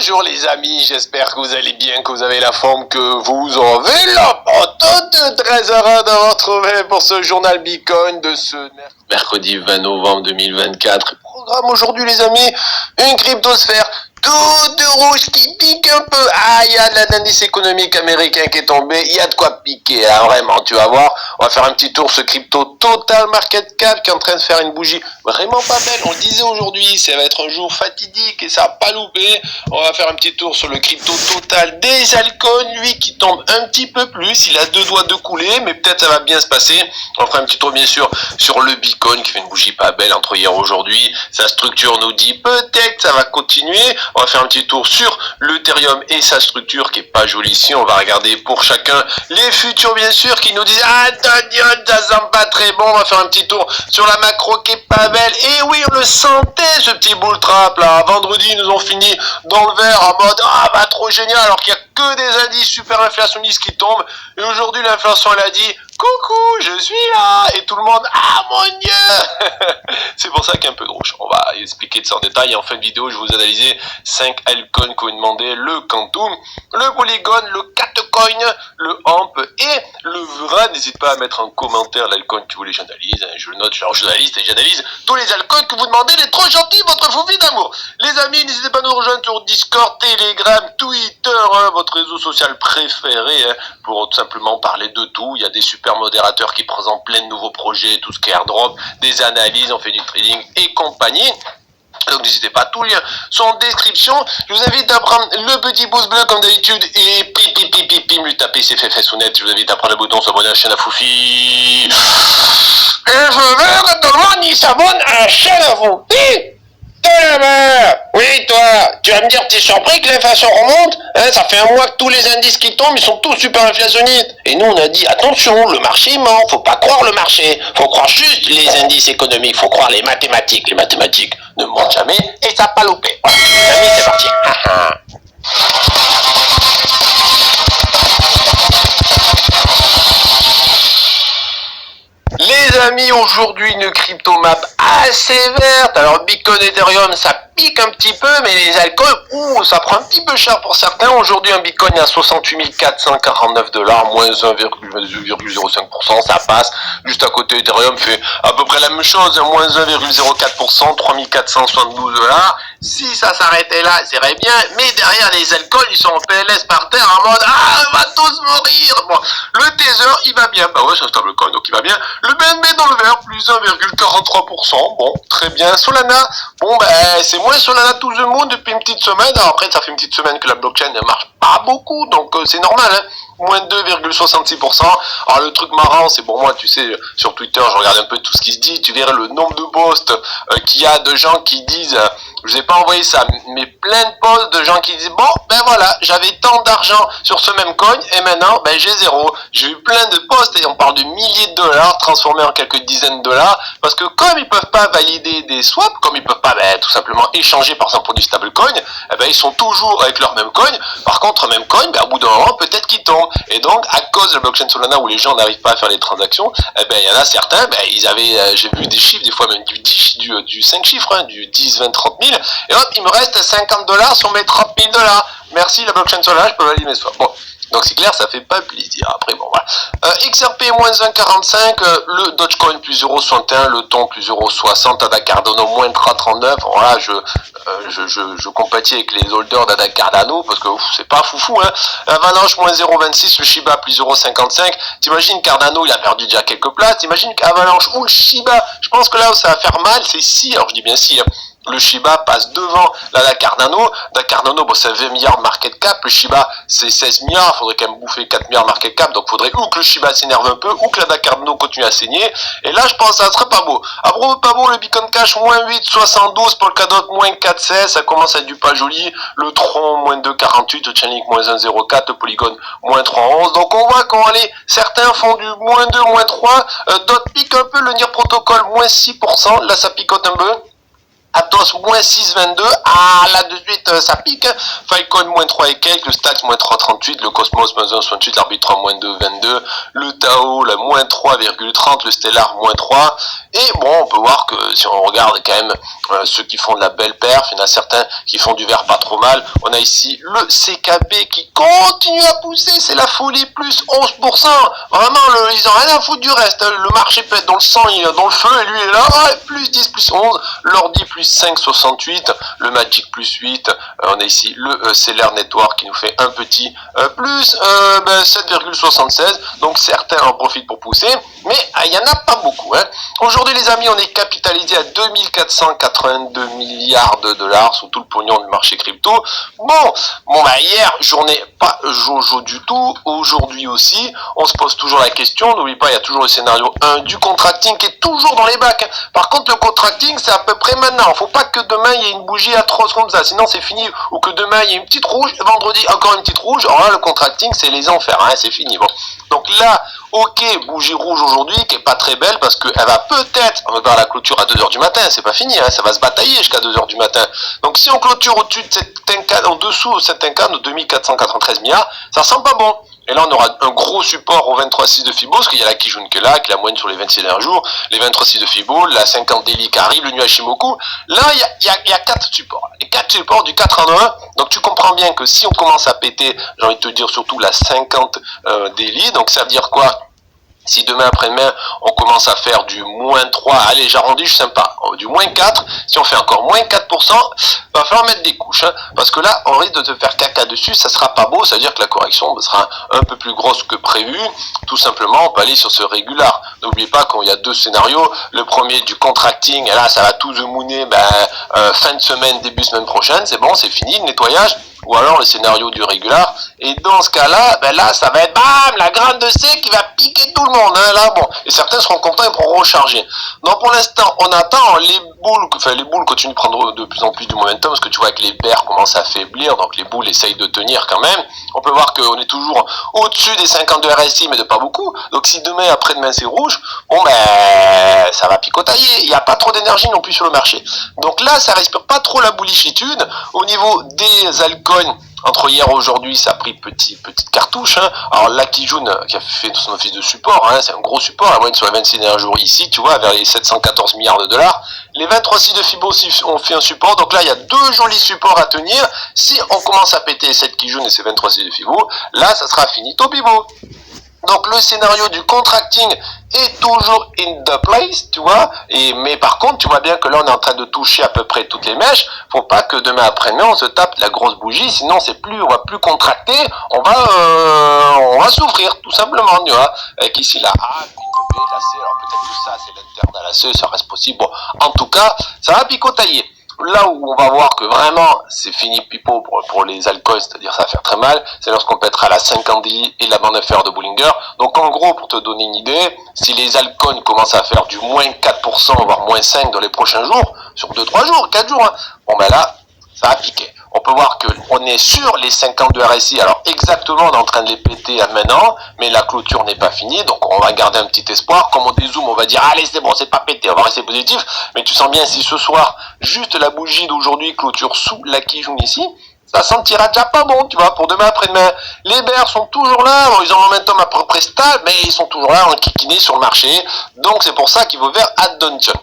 Bonjour les amis, j'espère que vous allez bien, que vous avez la forme, que vous avez la patate. Très heureux de vous retrouver pour ce journal Bitcoin de ce mercredi 20 novembre 2024. Programme aujourd'hui les amis, une cryptosphère toute rouge qui pique un peu. Ah, il y a l'indice économique américain qui est tombé, il y a de quoi piquer, hein, vraiment, tu vas voir. On va faire un petit tour, ce crypto Total Market Cap qui est en train de faire une bougie vraiment pas belle. On le disait aujourd'hui, ça va être un jour fatidique et ça va pas louper. On va faire un petit tour sur le crypto Total des altcoins, lui qui tombe un petit peu plus. Il a deux doigts de couler, mais peut-être ça va bien se passer. On fera un petit tour bien sûr sur le Bitcoin qui fait une bougie pas belle entre hier et aujourd'hui. Sa structure nous dit peut-être ça va continuer. On va faire un petit tour sur l'Ethereum et sa structure qui est pas jolie ici. On va regarder pour chacun les futurs bien sûr qui nous disent ah ça sent pas très bon. On va faire un petit tour sur la macro qui est pas belle. Et oui, on le sentait ce petit bull trap là. Vendredi ils nous ont fini dans le vert en mode ah bah trop génial alors qu'il y a que des indices super inflationnistes qui tombent. Et aujourd'hui l'inflation elle a dit coucou, je suis là. Et tout le monde, ah mon dieu. C'est pour ça qu'il y a un peu de rouge. On va expliquer de ça en détail. Et en fin de vidéo, je vais vous analyser 5 altcoins que vous demandez, le Quantum, le Polygon, le Catcoin, le Amp et le Vra. N'hésitez pas à mettre en commentaire l'altcoin que vous voulez que j'analyse. Je le note, je suis un journaliste et j'analyse tous les altcoins que vous demandez. Il est trop gentil, votre foufi d'amour. Les amis, n'hésitez pas à nous rejoindre sur Discord, Telegram, Twitter, votre réseau social préféré, pour tout simplement parler de tout. Il y a des super modérateurs qui présentent plein de nouveaux projets, tout ce qui est airdrop, des analyses, on fait du trading et compagnie. Donc n'hésitez pas, tous les liens sont en description. Je vous invite à prendre le petit pouce bleu comme d'habitude et pim, lui taper ses fesses ou net. Je vous invite à prendre le bouton s'abonner à la chaîne à Foufi. Et je veux que tout le monde y s'abonne à la chaîne à Foufi. Oui, toi, tu vas me dire, t'es surpris que l'inflation remonte, hein, ça fait un mois que tous les indices qui tombent, ils sont tous super inflationnistes. Et nous, on a dit, attention, le marché ment, faut pas croire le marché, faut croire juste les indices économiques, faut croire les mathématiques. Les mathématiques ne mentent jamais et ça n'a pas loupé. Voilà, les amis, c'est parti. Les amis, aujourd'hui une crypto map assez verte. Alors Bitcoin, Ethereum, ça pique un petit peu, mais les altcoins, ça prend un petit peu cher pour certains. Aujourd'hui, un Bitcoin à 68 449 $, moins 1,05%, ça passe. Juste à côté, Ethereum fait à peu près la même chose, moins 1,04%, 3 472 $. Si ça s'arrêtait là, c'est très bien, mais derrière les altcoins, ils sont en PLS par terre en mode ah, on va tous mourir. Bon, le Tether, il va bien, bah ouais, c'est un stablecoin, donc il va bien. Le BNB dans le vert, plus 1,43%, bon, très bien. Solana, bon, ben, c'est moins Solana to the moon depuis une petite semaine. Alors après, ça fait une petite semaine que la blockchain ne marche pas beaucoup, donc c'est normal, hein. Moins 2,66%. Alors le truc marrant, c'est pour moi, tu sais, sur Twitter, je regarde un peu tout ce qui se dit, tu verrais le nombre de posts qu'il y a de gens qui disent, je n'ai pas envoyé ça, mais plein de posts de gens qui disent, bon, ben voilà, j'avais tant d'argent sur ce même coin, et maintenant, ben j'ai zéro. J'ai eu plein de posts, et on parle de milliers de dollars, transformés en quelques dizaines de dollars, parce que comme ils peuvent pas valider des swaps, comme ils peuvent pas, ben, tout simplement échanger, par exemple, pour du stablecoin, eh ben, ils sont toujours avec leur même coin. Par contre, même coin, ben, au bout d'un moment, peut-être qu'ils tombent. Et donc, à cause de la blockchain Solana où les gens n'arrivent pas à faire les transactions, eh ben, il y en a certains, ben, ils avaient, j'ai vu des chiffres, des fois même du 10, du 5 chiffres, hein, du 10, 20, 30 000, et hop, il me reste 50 $ sur mes 30 000 $. Merci la blockchain Solana, je peux valider mes swaps. Bon. Donc c'est clair, ça fait pas plaisir. Après, bon, voilà. XRP, moins 1,45, le Dogecoin, plus 0,61, le Ton, plus 0,60, Ada Cardano, moins 3,39. Voilà, je compatis avec les holders d'Ada Cardano, parce que c'est pas foufou, hein. Avalanche, moins 0,26, le Shiba, plus 0,55. T'imagines, Cardano, il a perdu déjà quelques places. T'imagines qu'Avalanche ou le Shiba, je pense que là où ça va faire mal, c'est si, alors je dis bien si, hein. Le Shiba passe devant la Cardano. La Cardano, bon, c'est 20 milliards de market cap. Le Shiba, c'est 16 milliards. Il faudrait quand même bouffer 4 milliards de market cap. Donc, il faudrait ou que le Shiba s'énerve un peu, ou que la Cardano continue à saigner. Et là, je pense que ça serait pas beau. À propos pas beau, le Bitcoin Cash, moins 8,72. Polkadot, moins 4,16. Ça commence à être du pas joli. Le Tron, moins 2,48. Le Chainlink, moins 1,04. Le Polygon, moins 3,11. Donc, on voit qu'on allait. Certains font du moins 2, moins 3. D'autres piquent un peu. Le NIR Protocol, moins 6%. Là, ça picote un peu. Atos moins 6,22. Ah, là de suite, ça pique. Filecoin moins 3 et quelques. Le Stax moins 3,38. Le Cosmos moins 1,68. L'Arbitrum moins 2,22. Le Tao, là, moins 3,30. Le Stellar moins 3. Et bon, on peut voir que si on regarde quand même ceux qui font de la belle perf, il y en a certains qui font du vert pas trop mal. On a ici le CKB qui continue à pousser. C'est la folie, plus 11%. Vraiment, ils ont rien à foutre du reste. Le marché peut être dans le sang, il est dans le feu. Et lui, il est là. Plus 10, plus 11. L'ordi plus 5,68, le Magic plus 8, on a ici le Seller Network qui nous fait un petit plus 7,76, donc certains en profitent pour pousser, mais il n'y en a pas beaucoup. Aujourd'hui les amis, on est capitalisé à 2482 milliards de dollars sous tout le pognon du marché crypto. Bon, hier, journée pas jojo du tout, aujourd'hui aussi, on se pose toujours la question, n'oublie pas, il y a toujours le scénario 1 du contracting qui est toujours dans les bacs. Par contre, le contracting, c'est à peu près maintenant. Faut pas que demain il y ait une bougie atroce comme ça, sinon c'est fini. Ou que demain il y ait une petite rouge, vendredi encore une petite rouge. Alors là, le contracting, c'est les enfers, c'est fini. Bon. Donc là, ok, bougie rouge aujourd'hui, qui est pas très belle parce qu'elle va peut-être, on va voir la clôture à 2h du matin, c'est pas fini, ça va se batailler jusqu'à 2h du matin. Donc si on clôture au-dessus de cette incane, en dessous de cette incane de 2493 milliards, ça sent pas bon. Et là, on aura un gros support au 23,6 de Fibo, parce qu'il y a la Kijun qui est là, qui est la moyenne sur les 26 derniers jours, les 23,6 de Fibo, la 50 daily qui arrive, le nuage Shimoku. Là, il y a 4 supports. Les 4 supports du 4 en 1. Donc, tu comprends bien que si on commence à péter, j'ai envie de te dire surtout la 50 daily, donc ça veut dire quoi? Si demain après-demain, on commence à faire du moins 3, allez, j'arrondis, je suis sympa, du moins 4, si on fait encore moins 4%, va falloir mettre des couches, parce que là, on risque de te faire caca dessus, ça sera pas beau, ça veut dire que la correction sera un peu plus grosse que prévu, tout simplement, on peut aller sur ce régular. N'oubliez pas qu'il y a 2 scénarios, le premier du contracting, et là, ça va tout zemouner, fin de semaine, début semaine prochaine, c'est bon, c'est fini, le nettoyage. Ou alors le scénario du régular, et dans ce cas-là, là ça va être bam, la grande de C qui va piquer tout le monde, là bon, et certains seront contents et pourront recharger. Donc pour l'instant, on attend, les boules continuent de prendre de plus en plus du momentum, parce que tu vois que les bears commencent à faiblir, donc les boules essayent de tenir quand même. On peut voir qu'on est toujours au-dessus des 52 RSI, mais de pas beaucoup, donc si demain, après-demain c'est rouge, bon ça va picotailler, il n'y a pas trop d'énergie non plus sur le marché. Donc là, ça respire pas trop la bullichitude. Au niveau des altcoins, entre hier et aujourd'hui, ça a pris petite cartouche. Alors la Kijun qui a fait son office de support, c'est un gros support, la moyenne sur les 26 derniers jours ici, tu vois, vers les 714 milliards de dollars. Les 23,6 de Fibo aussi ont fait un support, donc là il y a 2 jolis supports à tenir. Si on commence à péter cette Kijun et ces 23,6 de Fibo, là ça sera finito bibo. Donc le scénario du contracting est toujours in the place, tu vois, mais par contre tu vois bien que là on est en train de toucher à peu près toutes les mèches. Faut pas que demain après-demain on se tape la grosse bougie, sinon on va plus contracter, on va souffrir tout simplement, tu vois, avec ici la A, puis le B, la C. Alors peut-être que ça c'est l'interne à la C, ça reste possible. Bon, en tout cas ça va picotailler. Là où on va voir que vraiment c'est fini pipo pour les altcoins, c'est-à-dire ça va faire très mal, c'est lorsqu'on pètera la 50 daily et la bande FR de Bollinger. Donc en gros, pour te donner une idée, si les altcoins commencent à faire du moins 4%, voire moins 5% dans les prochains jours, sur 2-3 jours, 4 jours, bon là, ça va piquer. On peut voir qu'on est sur les 52 RSI, alors exactement on est en train de les péter à maintenant, mais la clôture n'est pas finie, donc on va garder un petit espoir. Comme on dézoome, on va dire allez c'est bon, c'est pas pété, on va rester positif, mais tu sens bien si ce soir, juste la bougie d'aujourd'hui clôture sous la Kijun ici, ça sentira déjà pas bon, tu vois, pour demain après-demain. Les bears sont toujours là, bon, ils ont un momentum à peu près stable, mais ils sont toujours là en kikiné sur le marché, donc c'est pour ça qu'il vaut vers Adontion.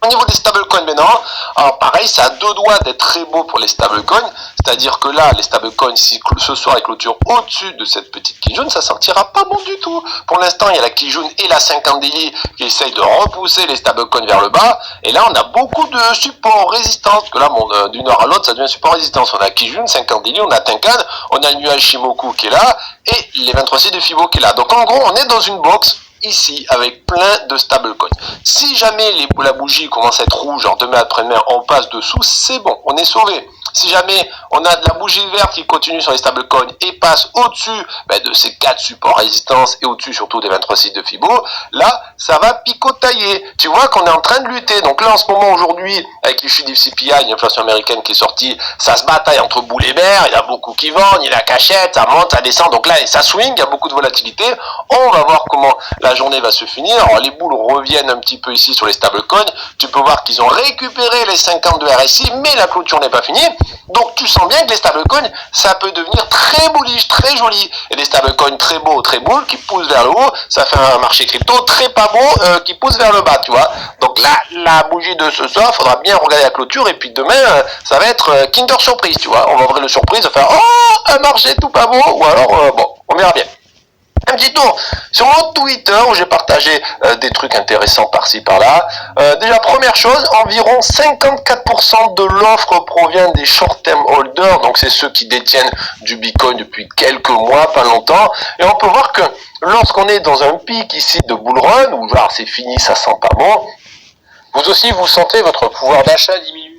Au niveau des stablecoins maintenant, alors pareil, ça a 2 doigts d'être très beau pour les stablecoins, c'est-à-dire que là, les stablecoins, si ce soir ils clôturent au-dessus de cette petite Kijun, ça sentira pas bon du tout. Pour l'instant, il y a la Kijun et la 50 daily qui essayent de repousser les stablecoins vers le bas, et là on a beaucoup de support résistance, parce que là, bon, d'une heure à l'autre, ça devient support résistance. On a Kijun, 50 daily, on a Tenkan, on a le nuage Shimoku qui est là, et les 23,6 de Fibo qui est là. Donc en gros, on est dans une box ici avec plein de stablecoins. Si jamais la bougie commence à être rouge, genre demain après-demain on passe dessous, c'est bon, on est sauvé. Si jamais on a de la bougie verte qui continue sur les stablecoins et passe au-dessus de ces 4 supports résistance et au-dessus surtout des 23 sites de Fibo, là, ça va picotailler. Tu vois qu'on est en train de lutter. Donc là, en ce moment, aujourd'hui, avec les chiffres du CPI, l'inflation américaine qui est sortie, ça se bataille entre boules et berres. Il y a beaucoup qui vendent, il y a la cachette, ça monte, ça descend. Donc là, ça swing, il y a beaucoup de volatilité. On va voir comment la journée va se finir. Alors les boules reviennent un petit peu ici sur les stablecoins. Tu peux voir qu'ils ont récupéré les 50 de RSI, mais la clôture n'est pas finie. Donc tu sens bien que les stablecoins, ça peut devenir très bullish, très joli. Et des stablecoins très beaux, très boules, qui poussent vers le haut, ça fait un marché crypto très pas beau, qui pousse vers le bas, tu vois. Donc là, la bougie de ce soir, faudra bien regarder la clôture, et puis demain, ça va être Kinder Surprise, tu vois. On va ouvrir le surprise, on va faire, oh, un marché tout pas beau, ou alors, bon, on verra bien. Un petit tour sur mon Twitter où j'ai partagé des trucs intéressants par-ci par-là. Déjà, première chose, environ 54% de l'offre provient des short-term holders, donc c'est ceux qui détiennent du Bitcoin depuis quelques mois, pas longtemps. Et on peut voir que lorsqu'on est dans un pic ici de bull run, où genre c'est fini, ça sent pas bon, vous aussi vous sentez votre pouvoir d'achat diminuer.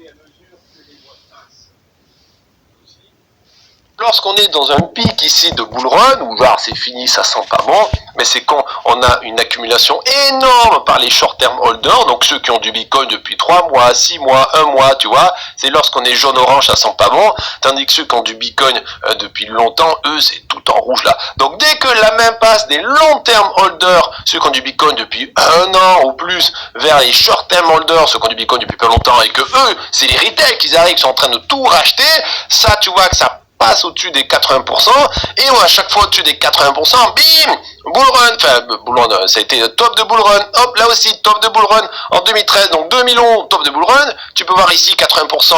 Lorsqu'on est dans un pic ici de bull run, où genre c'est fini, ça sent pas bon, mais c'est quand on a une accumulation énorme par les short-term holders, donc ceux qui ont du Bitcoin depuis 3 mois, 6 mois, 1 mois, tu vois, c'est lorsqu'on est jaune-orange, ça sent pas bon, tandis que ceux qui ont du Bitcoin depuis longtemps, eux, c'est tout en rouge là. Donc dès que la main passe des long-term holders, ceux qui ont du Bitcoin depuis 1 an ou plus, vers les short-term holders, ceux qui ont du Bitcoin depuis pas longtemps, et que eux, c'est les retail qui arrivent, qui sont en train de tout racheter, ça, tu vois que ça passe au-dessus des 80%, et à chaque fois au-dessus des 80%, bim, bull run, enfin bull run, ça a été top de bull run, hop, là aussi top de bull run en 2013, donc 2011 top de bull run, tu peux voir ici 80%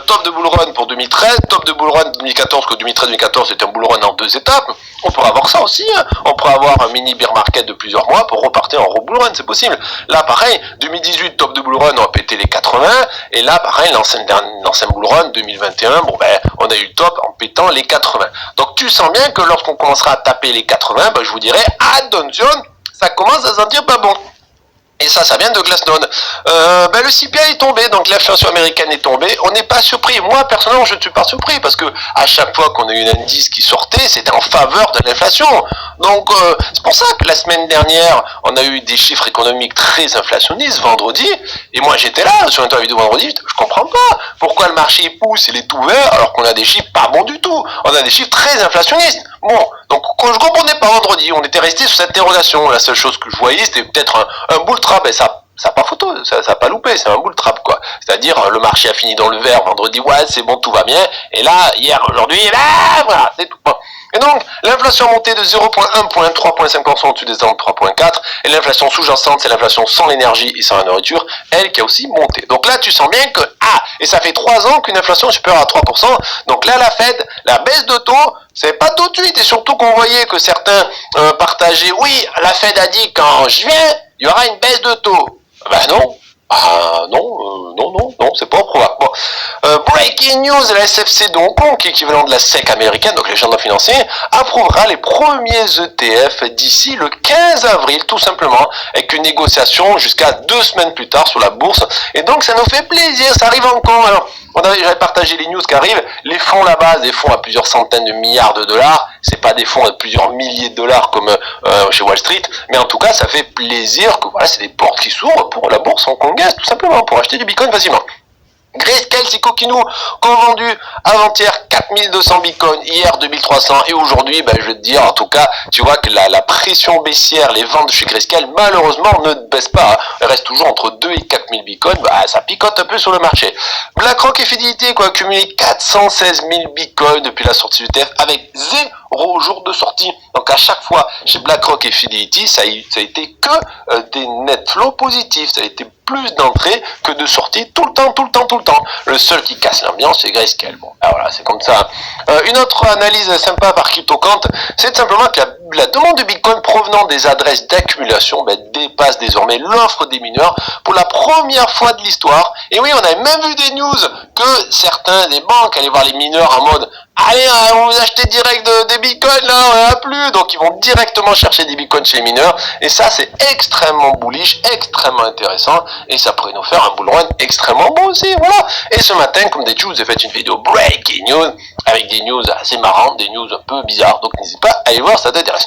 top de bull run pour 2013, top de bull run 2014, que 2013-2014 c'était un bull run en 2 étapes, on pourrait avoir ça aussi, hein. On pourrait avoir un mini bear market de plusieurs mois pour repartir en bull run, c'est possible. Là pareil, 2018 top de bull run, on a pété les 80, et là pareil, l'ancien bull run 2021, bon ben on a eu le top en pétant les 80. Donc tu sens bien que lorsqu'on commencera à taper les 80, ben, je vous dirais, attention, ça commence à sentir pas bon. Et ça vient de Glassnode. Le CPI est tombé, donc l'inflation américaine est tombée. On n'est pas surpris. Moi, personnellement, je ne suis pas surpris parce que à chaque fois qu'on a eu un indice qui sortait, c'était en faveur de l'inflation. Donc, c'est pour ça que la semaine dernière, on a eu des chiffres économiques très inflationnistes vendredi. Et moi, j'étais là sur l'interview de vendredi. Je comprends pas pourquoi le marché pousse, il est ouvert alors qu'on a des chiffres pas bons du tout. On a des chiffres très inflationnistes. Bon, donc quand je comprenais pas vendredi, on était resté sur cette interrogation. La seule chose que je voyais, c'était peut-être un bull trap, et ça pas photo, ça a pas loupé, c'est un bull trap quoi. C'est-à-dire le marché a fini dans le vert vendredi, ouais c'est bon, tout va bien, et là, hier, aujourd'hui, là, voilà, c'est tout. Et donc, l'inflation montée de 0,1 point, 3,5% au-dessus des attentes, 3,4, et l'inflation sous-jacente, c'est l'inflation sans l'énergie et sans la nourriture, elle qui a aussi monté. Donc là, tu sens bien que, et ça fait 3 ans qu'une inflation est supérieure à 3%, donc là, la Fed, la baisse de taux, c'est pas tout de suite, et surtout qu'on voyait que certains partageaient, oui, la Fed a dit qu'en juin, il y aura une baisse de taux. Ben non. Non, c'est pas probable. Bon. Breaking news, la SFC de Hong Kong, qui est équivalent de la SEC américaine, donc les gendarmes financiers, approuvera les premiers ETF d'ici le 15 avril, tout simplement, avec une négociation jusqu'à 2 semaines plus tard sur la bourse. Et donc, ça nous fait plaisir, ça arrive à Hong Kong. Alors, j'avais partagé les news qui arrivent, les fonds là-bas, des fonds à plusieurs centaines de milliards de dollars, c'est pas des fonds à plusieurs milliers de dollars comme chez Wall Street, mais en tout cas ça fait plaisir que voilà, c'est des portes qui s'ouvrent pour la bourse hongkongaise, tout simplement, pour acheter du Bitcoin facilement. Grayscale, c'est Kokinu, qu'ont vendu avant-hier 4200 bitcoins, hier 2300, et aujourd'hui, je vais te dire, en tout cas, tu vois que la pression baissière, les ventes chez Grayscale, malheureusement, ne baissent pas, hein. Elles restent toujours entre 2 et 4000 bitcoins, ça picote un peu sur le marché. BlackRock et Fidelity, accumulé 416 000 bitcoins depuis la sortie du TF, avec 0 jour de sortie. Donc à chaque fois, chez BlackRock et Fidelity, ça a été que des net flows positifs, ça a été plus d'entrées que de sorties tout le temps. Le seul qui casse l'ambiance, c'est Grayscale. Bon, voilà, c'est comme ça. Une autre analyse sympa par CryptoQuant, c'est tout simplement que la demande de Bitcoin provenant des adresses d'accumulation dépasse désormais l'offre des mineurs pour la première fois de l'histoire. Et oui, on avait même vu des news que certains des banques allaient voir les mineurs en mode allez, on vous achetez direct des bitcoins, là, on n'en a plus. Donc, ils vont directement chercher des bitcoins chez les mineurs. Et ça, c'est extrêmement bullish, extrêmement intéressant. Et ça pourrait nous faire un bull run extrêmement beau aussi, voilà. Et ce matin, comme d'habitude, je vous ai fait une vidéo breaking news, avec des news assez marrantes, des news un peu bizarres. Donc, n'hésite pas à aller voir, ça t'intéresse.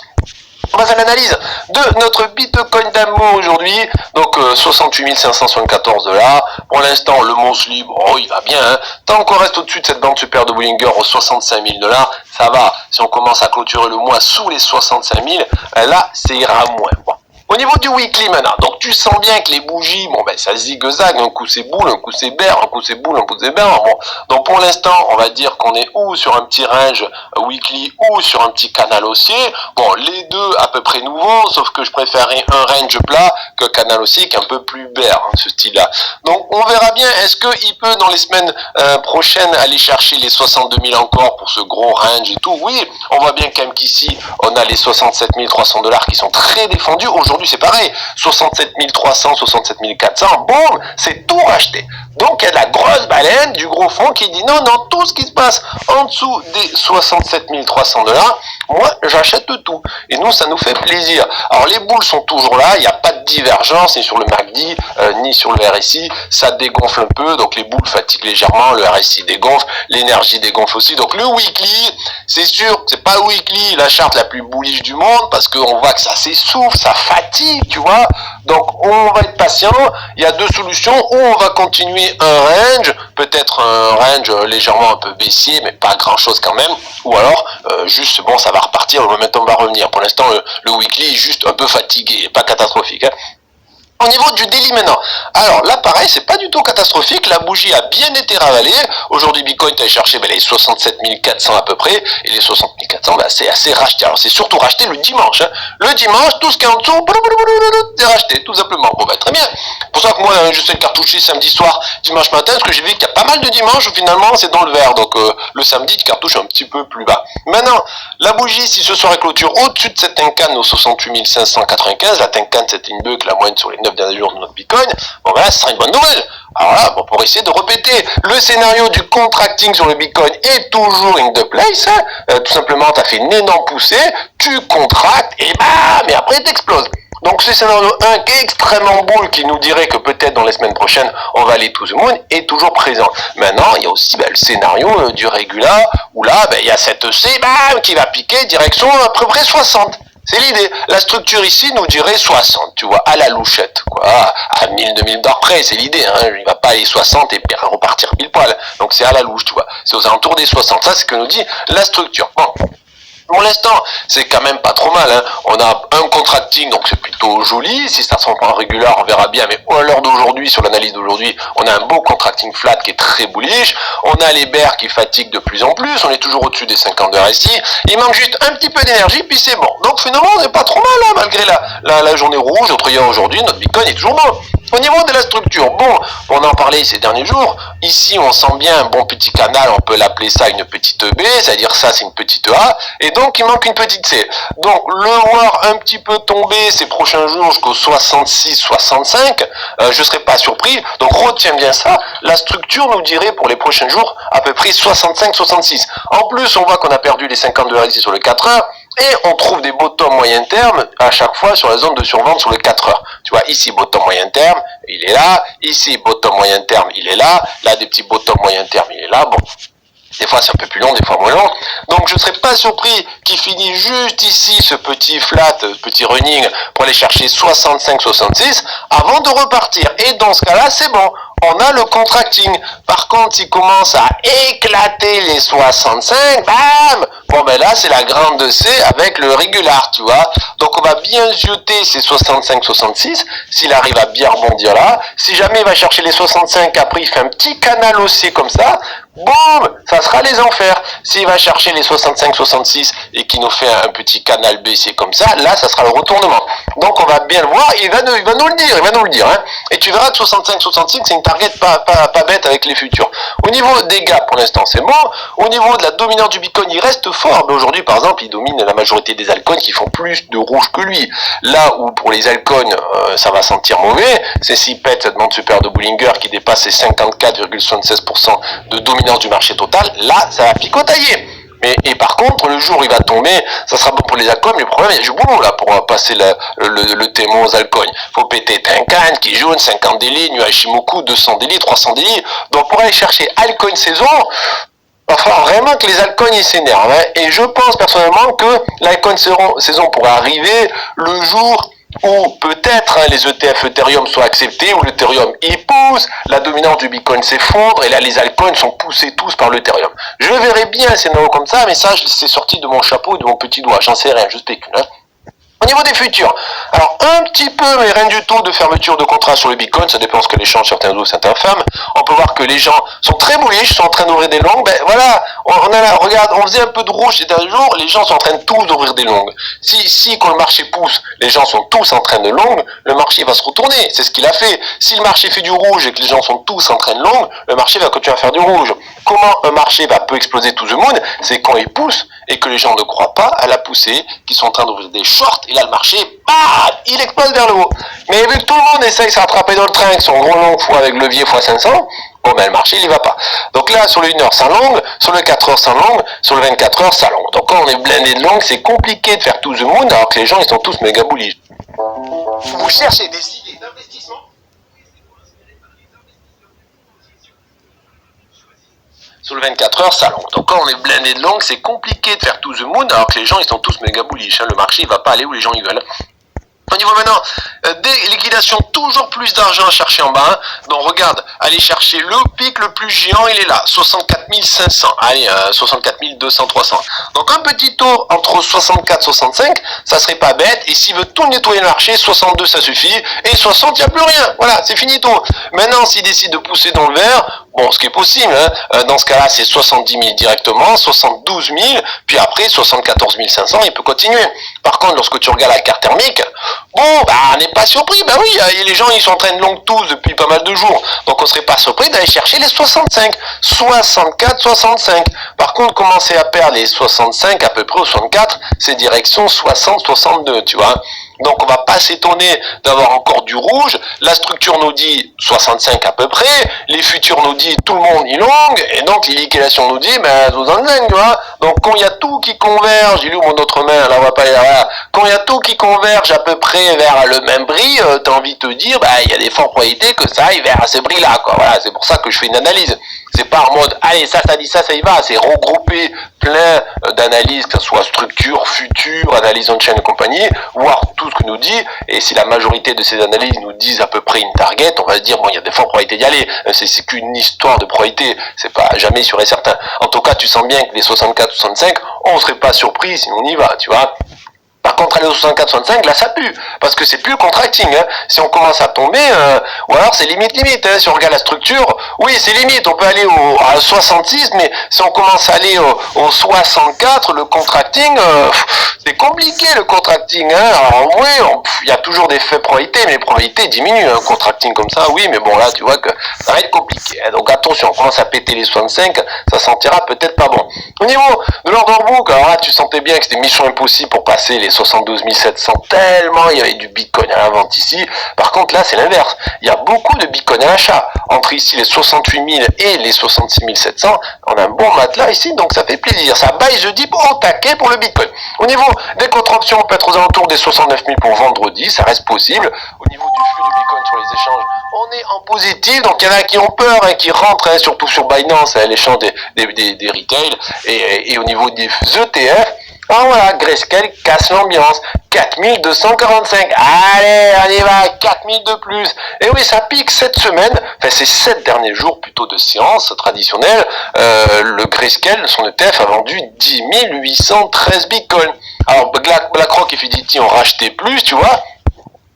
On va faire l'analyse de notre Bitcoin d'amour aujourd'hui, donc 68 574 $. Pour l'instant, le monthly, bon, il va bien. Hein. Tant qu'on reste au-dessus de cette bande super de Bollinger aux 65 000 $, ça va. Si on commence à clôturer le mois sous les 65 000, là, ça ira moins. Bon. Au niveau du weekly maintenant, donc tu sens bien que les bougies, bon ben ça zigue-zague, un coup c'est boule, un coup c'est bear, un coup c'est boule, un coup c'est bear. Bon, donc pour l'instant, on va dire qu'on est ou sur un petit range weekly ou sur un petit canal haussier. Bon, les deux à peu près nouveaux, sauf que je préférais un range plat que canal haussier qui est un peu plus bear, hein, ce style-là. Donc on verra bien, est-ce qu'il peut dans les semaines prochaines aller chercher les 62 000 encore pour ce gros range et tout. Oui, on voit bien quand même qu'ici, on a les 67 300 $ qui sont très défendus. Aujourd'hui, c'est pareil, 67 300, 67 400, boum, c'est tout racheté. Donc il y a de la grosse baleine, du gros fond qui dit non, non, tout ce qui se passe en dessous des 67 300 $, moi j'achète tout. Et nous, ça nous fait plaisir. Alors les boules sont toujours là, il n'y a pas de divergence ni sur le MACD, ni sur le RSI, ça dégonfle un peu, donc les boules fatiguent légèrement, le RSI dégonfle, l'énergie dégonfle aussi. Donc le weekly, c'est sûr, c'est pas weekly la charte la plus bullish du monde, parce qu'on voit que ça s'essouffle, ça fatigue, tu vois. Donc on va être patient, il y a deux solutions, ou on va continuer un range, peut-être un range légèrement un peu baissier, mais pas grand chose quand même, ou alors juste bon, ça va repartir, le momentum va revenir. Pour l'instant, le weekly est juste un peu fatigué, pas catastrophique. Hein. Au niveau du daily maintenant, alors là pareil, c'est pas du tout catastrophique, la bougie a bien été ravalée. Aujourd'hui Bitcoin a cherché les 67 400 à peu près, et les 60 400 c'est assez racheté. Alors c'est surtout racheté le dimanche. Hein. Le dimanche, tout ce qui est en dessous, c'est racheté tout simplement. Bon très bien. C'est pour ça que moi je sais le cartoucher samedi soir, dimanche matin, parce que j'ai vu qu'il y a pas mal de dimanches où finalement c'est dans le vert. Donc le samedi le cartouche un petit peu plus bas. Maintenant, la bougie, si ce soir elle clôture au-dessus de cette Tenkan aux 68 595, la Tenkan c'était une buck, la moyenne sur les 9 derniers jours de notre Bitcoin, bon ben là, ce sera une bonne nouvelle. Alors là, bon, pour essayer de répéter, le scénario du contracting sur le Bitcoin est toujours in the place. Hein. Tout simplement, tu as fait une énorme poussée, tu contractes, et bam, et après t'exploses. Donc ce scénario 1 qui est extrêmement bull, qui nous dirait que peut-être dans les semaines prochaines, on va aller to the moon, est toujours présent. Maintenant, il y a aussi le scénario du régulat, où là, il y a cette C, bam, qui va piquer direction à peu près 60. C'est l'idée. La structure ici nous dirait 60, tu vois, à la louchette, quoi. À 1000, 2000 $ près, c'est l'idée, hein. Il va pas aller 60 et repartir pile poil. Donc c'est à la louche, tu vois. C'est aux alentours des 60. Ça, c'est ce que nous dit la structure. Bon. Pour l'instant, c'est quand même pas trop mal. Hein. On a un contracting, donc c'est plutôt joli. Si ça se en régulier, on verra bien. Mais à l'heure d'aujourd'hui, sur l'analyse d'aujourd'hui, on a un beau contracting flat qui est très bullish. On a les bears qui fatiguent de plus en plus. On est toujours au-dessus des 50 de RSI. Il manque juste un petit peu d'énergie, puis c'est bon. Donc finalement, on n'est pas trop mal, hein, malgré la journée rouge. Autre hier aujourd'hui, notre Bitcoin est toujours bon. Au niveau de la structure, bon, on en parlait ces derniers jours. Ici, on sent bien un bon petit canal. On peut l'appeler ça une petite B, c'est-à-dire ça, c'est une petite A. Et donc, il manque une petite C. Donc, le voir un petit peu tomber ces prochains jours jusqu'au 66-65, je serais pas surpris. Donc, retiens bien ça. La structure nous dirait pour les prochains jours à peu près 65-66. En plus, on voit qu'on a perdu les 52 RSI sur le 4 heures. Et on trouve des bottoms moyen terme à chaque fois sur la zone de survente sur le 4 heures. Tu vois, ici, bottom moyen terme, il est là. Ici, bottom moyen terme, il est là. Là, des petits bottom moyen terme, il est là. Bon. Des fois, c'est un peu plus long, des fois moins long. Donc, je ne serais pas surpris qu'il finisse juste ici, ce petit flat, ce petit running, pour aller chercher 65-66, avant de repartir. Et dans ce cas-là, c'est bon. On a le contracting. Par contre, s'il commence à éclater les 65, bam! Bon, ben là, c'est la grande C avec le régular, tu vois. Donc, on va bien zioter ces 65-66, s'il arrive à bien rebondir là. Si jamais il va chercher les 65, après, il fait un petit canal haussier comme ça, boum, ça sera les enfers. S'il va chercher les 65-66 et qu'il nous fait un petit canal baissier comme ça, là, ça sera le retournement. Donc, on va bien le voir, il va nous le dire, hein. Et tu verras que 65-66, c'est une target pas bête avec les futurs. Au niveau des gaps, pour l'instant, c'est bon. Au niveau de la dominance du Bitcoin, il reste fort. Mais aujourd'hui, par exemple, il domine la majorité des altcoins qui font plus de rouge que lui. Là où pour les altcoins, ça va sentir mauvais, c'est s'il pète cette bande super de Bollinger qui dépasse les 54,76% de dominance du marché total, là, ça va picotailler. Et par contre, le jour où il va tomber, ça sera bon pour les altcoins, mais le problème, il y a du boulot là pour passer le témoin aux altcoins. Faut péter Tenkan, Kijun, 50 délits, Nuashimoku, 200 délits, 300 délits. Donc pour aller chercher altcoin saison, il va falloir vraiment que les altcoins ils s'énervent. Hein. Et je pense personnellement que l'altcoin saison pourrait arriver le jour où peut-être les ETF Ethereum soient acceptés, où l'Ethereum y pousse, la dominance du Bitcoin s'effondre, et là les altcoins sont poussés tous par l'Ethereum. Je verrai bien ces scénario comme ça, mais ça c'est sorti de mon chapeau et de mon petit doigt, j'en sais rien, je spécule. Hein. Au niveau des futurs, alors un petit peu, mais rien du tout de fermeture de contrat sur le Bitcoin, ça dépend ce que l'échange certains autres, certains femmes. On peut voir que les gens sont très bullish, sont en train d'ouvrir des longues. Ben voilà, on a là, regarde, on faisait un peu de rouge ces derniers jours, les gens sont en train de tous d'ouvrir des longues. Si quand le marché pousse, les gens sont tous en train de longues, le marché va se retourner. C'est ce qu'il a fait. Si le marché fait du rouge et que les gens sont tous en train de longues, le marché va continuer à faire du rouge. Comment un marché va peu exploser to the moon? C'est quand il pousse et que les gens ne croient pas à la poussée, qu'ils sont en train d'ouvrir des shorts, et là le marché, bam, il explose vers le haut. Mais vu que tout le monde essaye de se rattraper dans le train avec son gros long fois avec levier x 500, bon ben le marché il y va pas. Donc là sur le 1 heure ça longue, sur le 4 heures ça longue, sur le 24 heures ça longue. Donc quand on est blindé de longue, c'est compliqué de faire to the moon alors que les gens ils sont tous méga bullish. Vous cherchez des idées d'investissement? Sur le 24 heures, ça longue. Donc quand on est blindé de longue, c'est compliqué de faire to the moon, alors que les gens ils sont tous méga bullish. Hein. Le marché il va pas aller où les gens ils veulent. Au niveau maintenant des liquidations, toujours plus d'argent à chercher en bas. Hein. Donc regarde, allez chercher le pic le plus géant, il est là, 64 500. Allez, 64 200, 300. Donc un petit taux entre 64 et 65, ça serait pas bête. Et s'il veut tout nettoyer le marché, 62 ça suffit. Et 60, il n'y a plus rien. Voilà, c'est fini tout. Maintenant, s'il décide de pousser dans le vert, bon, ce qui est possible, hein, dans ce cas-là, c'est 70 000 directement, 72 000, puis après 74 500, il peut continuer. Par contre, lorsque tu regardes la carte thermique, bon, bah, on n'est pas surpris. Bah oui, les gens, ils sont en train de longue tous depuis pas mal de jours. Donc, on serait pas surpris d'aller chercher les 65, 64, 65. Par contre, commencer à perdre les 65 à peu près, ou 64, c'est direction 60, 62, tu vois. Donc on va pas s'étonner d'avoir encore du rouge. La structure nous dit 65 à peu près. Les futurs nous dit tout le monde y longue. Et donc les liquidations nous dit 65, tu vois. Donc quand il y a tout qui converge, il est où mon autre main, là on va pas aller là. Quand il y a tout qui converge à peu près vers le même prix, t'as envie de te dire, il y a des fortes probabilités que ça aille vers ces prix-là, quoi. Voilà, c'est pour ça que je fais une analyse. C'est pas en mode, allez, ça dit ça y va. C'est regrouper plein d'analyses, que ce soit structure, futur, analyse on-chain et compagnie, voir tout ce que nous dit, et si la majorité de ces analyses nous disent à peu près une target, on va se dire, bon, il y a des fortes probabilités d'y aller. C'est qu'une histoire de probabilité. C'est pas jamais sûr et certain. En tout cas, tu sens bien que les 64, 65, on serait pas surpris si on y va, tu vois. Par contre, aller au 64-65, là, ça pue. Parce que c'est plus le contracting. Hein. Si on commence à tomber, ou alors c'est limite. Hein. Si on regarde la structure, oui, c'est limite. On peut aller à 66, mais si on commence à aller au 64, le contracting, c'est compliqué le contracting. Hein. Alors oui, il y a toujours des faits probabilités, mais les probabilités diminuent. Un contracting comme ça, oui, mais bon, là, tu vois que ça va être compliqué. Hein. Donc attention, on commence à péter les 65, ça sentira peut-être pas bon. Au niveau de l'order book, alors là, tu sentais bien que c'était mission impossible pour passer les 72 700, tellement il y avait du Bitcoin à la vente ici. Par contre là c'est l'inverse, il y a beaucoup de Bitcoin à l'achat. Entre ici les 68 000 et les 66 700, on a un bon matelas ici, donc ça fait plaisir. Ça buy the dip au taquet pour le Bitcoin. Au niveau des contre-options, on peut être aux alentours des 69 000 pour vendredi, ça reste possible. Au niveau du flux du Bitcoin sur les échanges, on est en positif, donc il y en a qui ont peur, hein, qui rentrent, hein, surtout sur Binance, hein, l'échange des retail, et au niveau des ETF, ah voilà, Grayscale casse l'ambiance. 4245. Allez, on y va. 4000 de plus. Et oui, ça pique cette semaine. Enfin, ces 7 derniers jours plutôt de séance traditionnelle. Le Grayscale, son ETF, a vendu 10 813 bitcoins. Alors, BlackRock et Fidelity ont racheté plus, tu vois.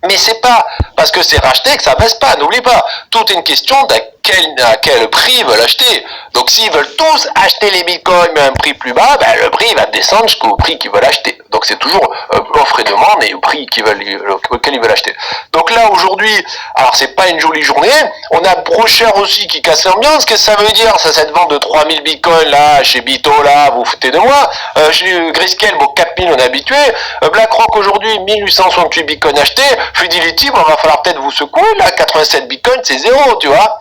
Mais c'est pas parce que c'est racheté que ça baisse pas, n'oublie pas. Tout est une question à quel prix ils veulent acheter. Donc s'ils veulent tous acheter les bitcoins mais à un prix plus bas, le prix va descendre jusqu'au prix qu'ils veulent acheter. Donc c'est toujours offre et demande et au prix auquel ils veulent acheter. Donc là aujourd'hui, alors c'est pas une jolie journée, on a Brocher aussi qui casse l'ambiance. Qu'est-ce que ça veut dire? Ça, cette vente de 3000 bitcoins là, chez Bito là, vous foutez de moi. Chez Grayscale, bon 4000 on est habitué. BlackRock aujourd'hui, 1868 bitcoins achetés. Fidelity, bon, va falloir peut-être vous secouer là, 87 bitcoins c'est zéro, tu vois.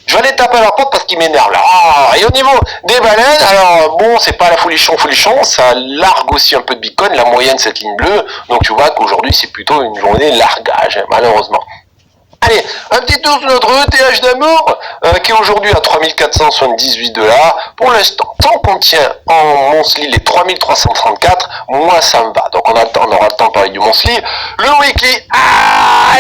Je vais aller taper à leur porte parce qu'ils m'énervent là. Ah, et au niveau des baleines, alors bon, c'est pas la folichon, ça largue aussi un peu de Bitcoin, la moyenne cette ligne bleue, donc tu vois qu'aujourd'hui c'est plutôt une journée largage, hein, malheureusement. Allez, un petit tour sur notre ETH d'amour, qui est aujourd'hui à 3478 $. Pour l'instant, tant qu'on tient en monthly les 3334, moi ça me va. Donc on aura le temps de parler du monthly. Le weekly,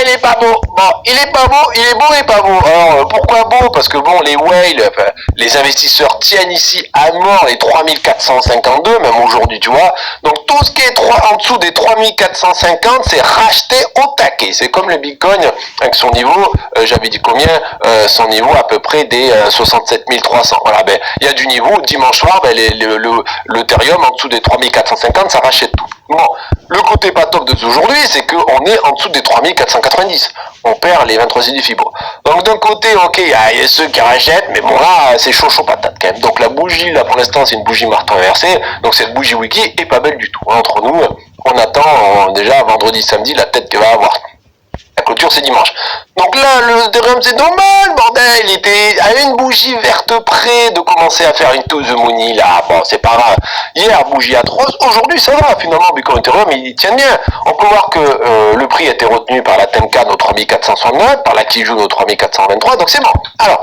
il est pas beau. Bon, il est pas beau, il est beau et pas beau. Alors, pourquoi beau? Parce que bon, les whales, les investisseurs tiennent ici à mort les 3452, même aujourd'hui, tu vois. Donc tout ce qui est en dessous des 3450, c'est racheté au taquet. C'est comme le Bitcoin avec son niveau, j'avais dit combien, son niveau à peu près des 67 300. Voilà, ben il y a du niveau. Dimanche soir, ben, l'Ethereum en dessous des 3450, ça rachète tout. Bon, le côté pas top de aujourd'hui, c'est qu'on est en dessous des 3490. On perd les 23 du fibre. Donc d'un côté, ok, il y a ceux qui rachètent, mais bon là, c'est chaud patate quand même. Donc la bougie, là pour l'instant, c'est une bougie marteau inversée. Donc cette bougie wiki est pas belle du tout. Entre nous, on attend déjà vendredi, samedi, la tête qu'elle va avoir. La clôture c'est dimanche. Donc là, le Ethereum c'est normal, bordel, il était à une bougie verte près de commencer à faire une to the money là. Bon, c'est pas grave. Hier, bougie atroce, aujourd'hui ça va, finalement, Bitcoin Ethereum, il tient bien. On peut voir que le prix a été retenu par la Tenkan au 3469, par la Kijun au 3423, donc c'est bon. Alors,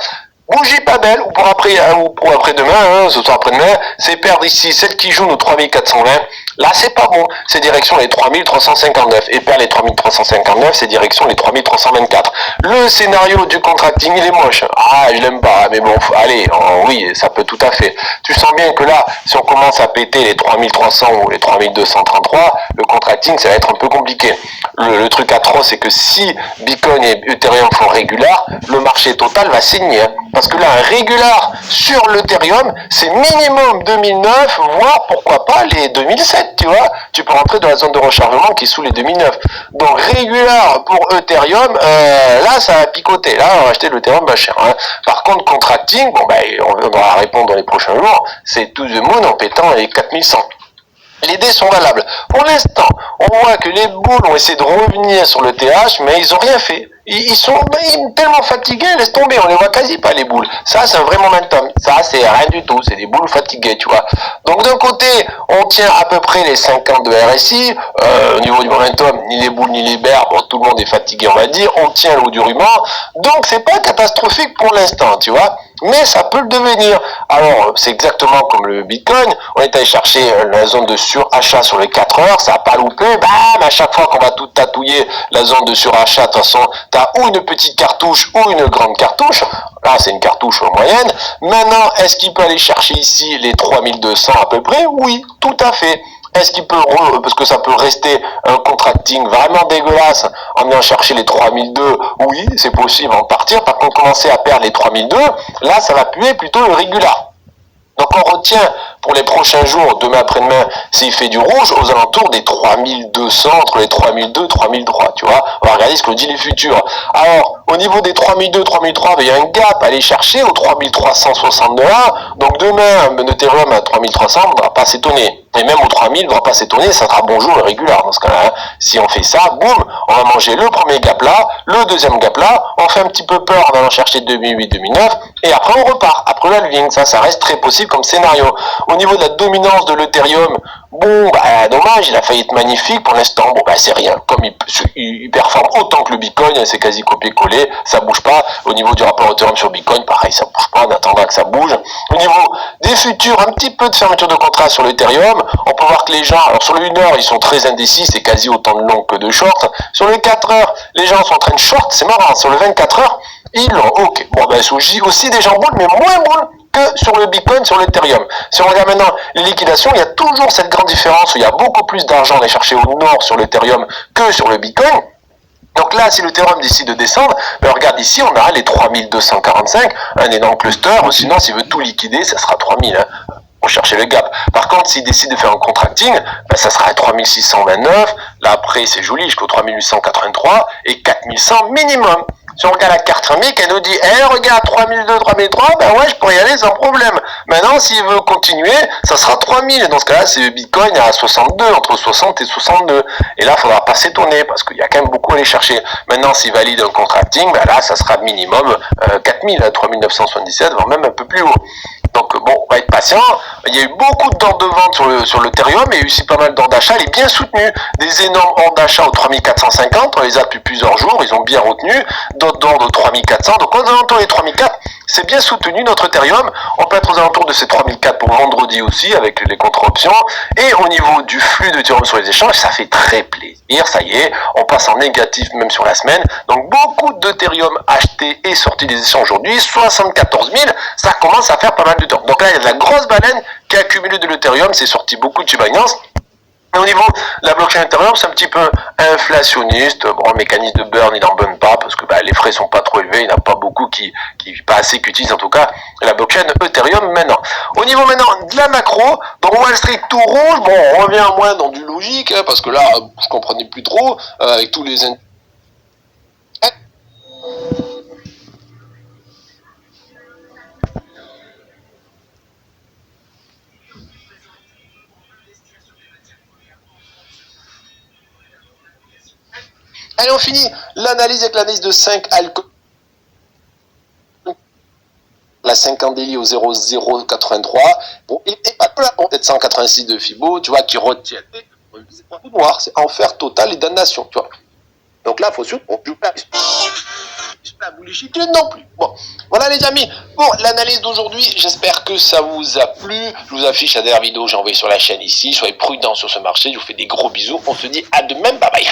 bougie pas belle, ou pour après-demain, hein, ce soir après-demain, c'est perdre ici celle qui joue au 3420. Là, c'est pas bon. C'est direction les 3359. Et perdre les 3359, c'est direction les 3324. Le scénario du contracting, il est moche. Ah, je l'aime pas. Mais bon, allez, oui, ça peut tout à fait. Tu sens bien que là, si on commence à péter les 3300 ou les 3233, le contracting, ça va être un peu compliqué. Le truc atroce, c'est que si Bitcoin et Ethereum font régular, le marché total va saigner. Parce que là, un régular sur l'Ethereum, c'est minimum 2009, voire pourquoi pas les 2007. Tu vois, tu peux rentrer dans la zone de rechargement qui est sous les 2009. Donc régular pour Ethereum, là ça va picoter. Là on va acheter l'Ethereum pas cher. Hein. Par contre contracting, bon ben on va répondre dans les prochains jours. C'est to the moon en pétant les 4100. Les dés sont valables. Pour l'instant, on voit que les boules ont essayé de revenir sur le TH, mais ils ont rien fait. Ils sont tellement fatigués, laisse tomber, on les voit quasi pas les boules. Ça, c'est un vrai momentum. Ça, c'est rien du tout, c'est des boules fatiguées, tu vois. Donc d'un côté, on tient à peu près les 50 de RSI. Au niveau du momentum, ni les boules ni les bears, bon, tout le monde est fatigué, on va dire. On tient le haut du ruban. Donc c'est pas catastrophique pour l'instant, tu vois. Mais ça peut le devenir. Alors, c'est exactement comme le Bitcoin. On est allé chercher la zone de surachat sur les 4 heures. Ça n'a pas loupé. Bam, à chaque fois qu'on va tout tatouiller la zone de surachat, de toute façon, tu as ou une petite cartouche ou une grande cartouche. Là, c'est une cartouche moyenne. Maintenant, est-ce qu'il peut aller chercher ici les 3200 à peu près? Oui, tout à fait. Est-ce qu'il peut, parce que ça peut rester un contracting vraiment dégueulasse en allant chercher les 3002? Oui, c'est possible en partir. Par contre, commencer à perdre les 3002, là, ça va puer plutôt le régular. Donc on retient pour les prochains jours, demain après-demain, s'il fait du rouge, aux alentours des 3200, entre les 3002 et 3003, tu vois. On va regarder ce que dit les futurs. Alors, au niveau des 3002, 3003, il y a un gap à aller chercher aux 3362. Donc demain, un Ethereum à 3300, on ne va pas s'étonner. Et même aux 3000, on ne va pas s'étonner, ça sera bonjour et régulier dans ce cas-là. Hein. Si on fait ça, boum, on va manger le premier gap là, le deuxième gap là, on fait un petit peu peur en allant chercher 2008-2009, et après on repart. Après la halving, ça reste très possible comme scénario. Au niveau de la dominance de l'Ethereum, bon, bah, dommage, il a failli être magnifique pour l'instant. Bon, bah, c'est rien. Comme il performe autant que le Bitcoin, c'est quasi copié-collé, ça bouge pas. Au niveau du rapport Ethereum sur Bitcoin, pareil, ça bouge pas, on attendra que ça bouge. Au niveau des futurs, un petit peu de fermeture de contrat sur l'Ethereum. On peut voir que les gens, alors sur le 1 heure, ils sont très indécis, c'est quasi autant de long que de short. Sur les 4 heures, les gens sont en train de short, c'est marrant. Sur le 24 heures, ils l'ont, ok. Bon, ben, c'est aussi des gens boules, mais moins boules que sur le Bitcoin, sur l'Ethereum. Si on regarde maintenant les liquidations, il y a toujours cette grande différence où il y a beaucoup plus d'argent à aller chercher au nord sur l'Ethereum que sur le Bitcoin. Donc là, si l'Ethereum décide de descendre, ben regarde ici, on a les 3245, un énorme cluster, ou sinon, s'il veut tout liquider, ça sera 3000. Hein. Pour chercher le gap. Par contre, s'il décide de faire un contracting, ben ça sera à 3629. Là, après, c'est joli, jusqu'au 3883 et 4100 minimum. Si on regarde la carte thermique, elle nous dit, regarde, 3002, 3003, ben ouais, je pourrais y aller sans problème. Maintenant, s'il veut continuer, ça sera 3000. Dans ce cas-là, c'est Bitcoin à 62, entre 60 et 62. Et là, il faudra pas s'étonner, parce qu'il y a quand même beaucoup à aller chercher. Maintenant, s'il valide un contracting, ben là, ça sera minimum 4000, 3977, voire même un peu plus haut. Donc bon, on va être patient. Il y a eu beaucoup d'ordres de vente sur l'Ethereum, il y a eu aussi pas mal d'ordres d'achat, il est bien soutenu. Des énormes ordres d'achat aux 3450, on les a depuis plusieurs jours, ils ont bien retenu. D'autres ordres aux 3400, donc aux alentours des 3004, c'est bien soutenu notre Ethereum. On peut être aux alentours de ces 3004 pour vendredi aussi, avec les contre-options. Et au niveau du flux d'Ethereum sur les échanges, ça fait très plaisir, ça y est, on passe en négatif même sur la semaine. Donc beaucoup d'Ethereum achetés et sortis des échanges aujourd'hui, 74 000, ça commence à faire pas mal de temps. Donc là, il y a de la grosse baleine qui a accumulé de l'Ethereum, c'est sorti beaucoup de chez Binance. Et au niveau de la blockchain Ethereum, c'est un petit peu inflationniste. Bon, le mécanisme de burn, il n'en burn pas parce que les frais sont pas trop élevés. Il n'y en a pas beaucoup pas assez qui utilisent en tout cas la blockchain Ethereum maintenant. Au niveau maintenant de la macro, donc Wall Street tout rouge. Bon, on revient moins dans du logique parce que là, je comprenais plus trop avec tous les Allez, on finit l'analyse avec l'analyse de 5 alcool. La 50 daily au 0,083. Bon, et pas de là. 786 de Fibo, tu vois, qui retient. C'est pas tout noir, c'est enfer total et damnation, tu vois. Donc là, il faut surtout. On joue pas non plus. Bon, voilà les amis. Bon, l'analyse d'aujourd'hui, j'espère que ça vous a plu. Je vous affiche la dernière vidéo que j'ai envoyée sur la chaîne ici. Soyez prudents sur ce marché. Je vous fais des gros bisous. On se dit à demain. Bye bye.